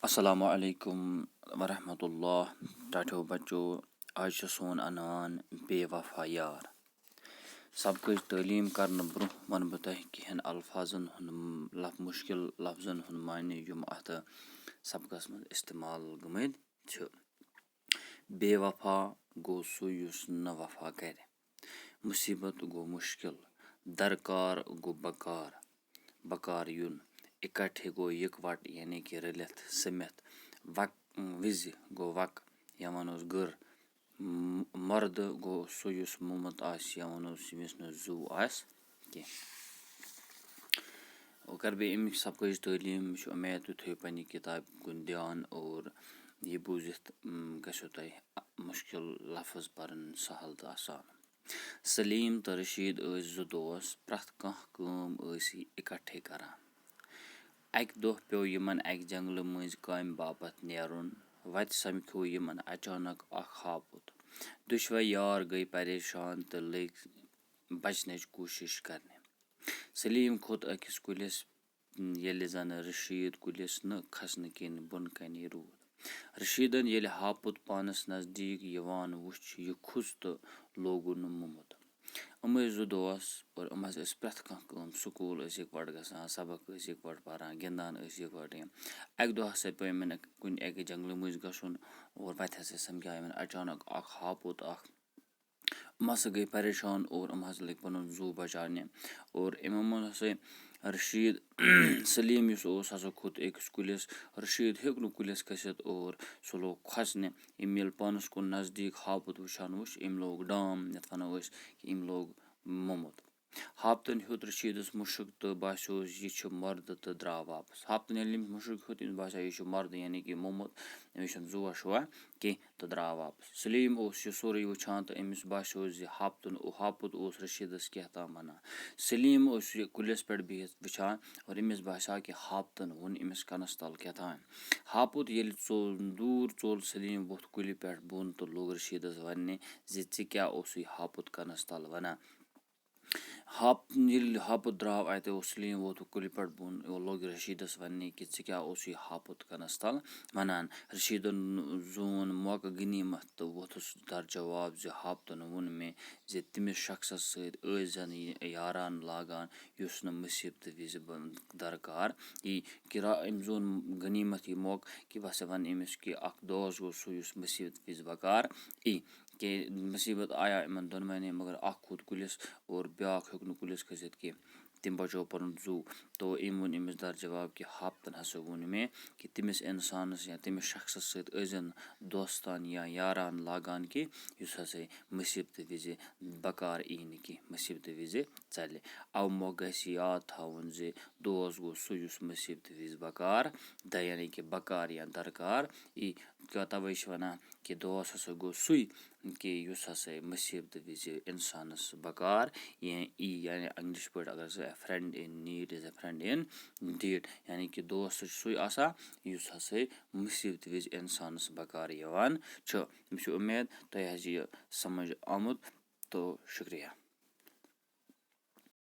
السلام علیکم ورحمۃ اللہ ٹاٹھو بچو. آز چھُ سون عنوان بے وفا یار. سبقٕچ تعلیٖم کرنہٕ برونٛہہ وَنہٕ بہٕ تۄہہِ کینٛہَن الفاظن ہُنٛد مُشکِل لفظن ہُنٛد معنی یِم اَتھ سبقس منٛز استعمال گٔمٕتۍ چھِ. بے وفا گوٚو سُہ یُس نہٕ وفا کرِ. مُصیٖبت گوٚو مُشکِل. درکار گوٚو بکار. بکار یُن. اِکٹھے گوٚو یِکوَٹ یعنی کہِ رٔلِتھ سٔمِتھ. وِزِ گوٚو وق یا وَنوس گٔر. مردٕ گوٚو سُہ یُس موٚمُت آسہِ یا وَنوس ییٚمِس نہٕ زُو آسہِ کینٛہہ. وۄنۍ کَرٕ بیٚیہِ اَمِچ سبقٕچ تعلیٖم. مےٚ چھُ اُمید تُہۍ تھٲیِو پنٛنہِ کِتابہِ کُن دیان اور یہِ بوٗزِتھ گژھیو تۄہہِ مُشکِل لفظ پَرٕنۍ سہل تہٕ آسان. سلیٖم تہٕ رشیٖد ٲسۍ زٕ دوس. پرٛٮ۪تھ کانٛہہ کٲم ٲسۍ یہِ اِکٹھے کران. اَکہِ دۄہ پیوٚو یِمن اَکہِ جنٛگلہٕ مٔنٛزۍ کامہِ باپتھ نیرُن. وَتہِ سمکھیوو یِمن اچانک اکھ ہاپُت. دۄشوے یار گٔیہِ پریشان تہٕ لٔگۍ بچنٕچ کوٗشش کرنہِ. سلیٖم کھوٚت أکِس کُلِس ییٚلہِ زن رشیٖد کُلِس نہٕ کھسنہٕ کِنۍ بۄنہٕ کَنی روٗد. رشیٖدن ییٚلہِ ہاپُت پانس نزدیٖک یِوان وُچھ یہِ کھوٚژ تہٕ لوگُن موٚمُت. یِم ٲسۍ زٕ دوس اور یِم حظ ٲسۍ پرٛٮ۪تھ کانٛہہ کٲم سکوٗل ٲسۍ یِکوَٹہٕ گژھان سبق ٲسۍ یِکوَٹہٕ پران گِنٛدان ٲسۍ یِکوَٹہٕ. اَکہِ دۄہ ہسا پیوٚو یِمن کُنہِ اَکہِ جنٛگلہٕ مٔنٛزۍ گژھُن اور وَتہِ ہسا سمکھیو یِمن اچانک اکھ ہاپُت اکھ. یِم ہسا گٔے پریشان اور یِم ہسا لٔگۍ پَنُن زُو بچاونہِ اور یِمو منٛز ہسا رشیٖد سلیٖم یُس اوس سُہ ہسا کھوٚت أکِس کُلِس. رشیٖد ہیوٚک نہٕ کُلِس کھٔسِتھ اور سُہ لوگ کھۄژنہِ. أمۍ ییٚلہِ پانس کُن نزدیٖک ہاپُت وٕچھان وُچھ أمۍ لوگ ڈام یَتھ وَنو أسۍ کہِ أمۍ لوگ موٚمُت. ہاپتن ہیوٚت رشیٖدس مُشُک تہٕ باسیوس یہِ چھُ مردٕ تہٕ درٛاو واپس. ہاپتن ییٚلہِ أمِس مُشُک ہیوٚت أمِس باسیو یہِ چھُ مردٕ یعنی کہِ موٚمُت. أمِس چھُنہٕ زُوا شُوا کینٛہہ تہٕ درٛاو واپس. سلیٖم اوس یہِ سورُے وٕچھان تہٕ أمِس باسیو زِ ہاپُت اوس رشیٖدس کیٛاہ تام وَنان. سلیٖم اوس یہِ کُلِس پٮ۪ٹھ بِہِتھ وٕچھان اور أمِس باسیو کہِ ہاپتن ووٚن أمِس کَنس تل کیٛاہ تام. ہاپُت ییٚلہِ دوٗر ژوٚل سلیٖم ووٚتھ کُلہِ پٮ۪ٹھ بۄن تہٕ لوٚگ رشیٖدس وَننہِ زِ ژٕ کیٛاہ اوسُے ہاپُت کَنس تل وَنان. ییٚلہِ ہاپُت درٛاو اَتہِ اوس سلیٖم ووٚتھ کُلہِ پٮ۪ٹھ بۄن اور لوٚگ رشیٖدس وَننہِ کہِ ژٕ کیٛاہ اوسُے ہاپُت کَنس تل وَنان. رشیٖدن زون موقعہٕ غنیٖمت تہٕ ووٚتھُس درجواب زِ ہاپتن ووٚن مےٚ زِ تٔمِس شخصس سۭتۍ ٲسۍ زن یاران لاگان یُس نہٕ مُصیٖبتہٕ وِزِ درکار یی. أمۍ زون غنیٖمت یہِ موقعہٕ کہِ بہٕ ہسا وَنہٕ أمِس کہِ اکھ دوس گوٚو سُہ یُس مُصیٖبت وِزِ بکار یی. کہِ مُصیٖبت آیا یِمن دۄنوٕنی مگر اکھ کھوٚت کُلِس اور بیٛاکھ ہیوٚک نہٕ کُلِس کھٔسِتھ کینٛہہ. تٔمۍ بچو پنُن زُو. تو أمۍ ووٚن أمِس درجواب کہِ ہاپتن ہسا ووٚن مےٚ کہِ تٔمِس اِنسانس یا تٔمِس شخصس سۭتۍ ٲسۍ زن دوستان یا یاران لاگان کہِ یُس ہسا مُصیٖبتہٕ وِزِ بکار یی نہٕ کینٛہہ مُصیٖبتہٕ وِزِ ژلہِ. اَوٕ مۄکھٕ گژھِ یاد تھاوُن زِ دوس گوٚو سُہ یُس مُصیٖبتہٕ وِزِ بکار یعنی کہِ بکار یا درکار یی. تَوے چھِ وَنان کہِ دوس ہسا گوٚو سُے کہِ یُس ہسا مُصیٖبتہٕ وِزِ اِنسانس بکار یی. یعنی اِنگلِش پٲٹھۍ اگر سُہ friend in need is a friend in deed. یعنی کہِ دوس چھُ سُے آسان یُس ہسا مُصیٖبتہٕ وِزِ اِنسانس بکار یِوان چھُ. مےٚ چھُ اُمید تۄہہِ آسہِ یہِ سمجھ آمُت تو شُکریہ.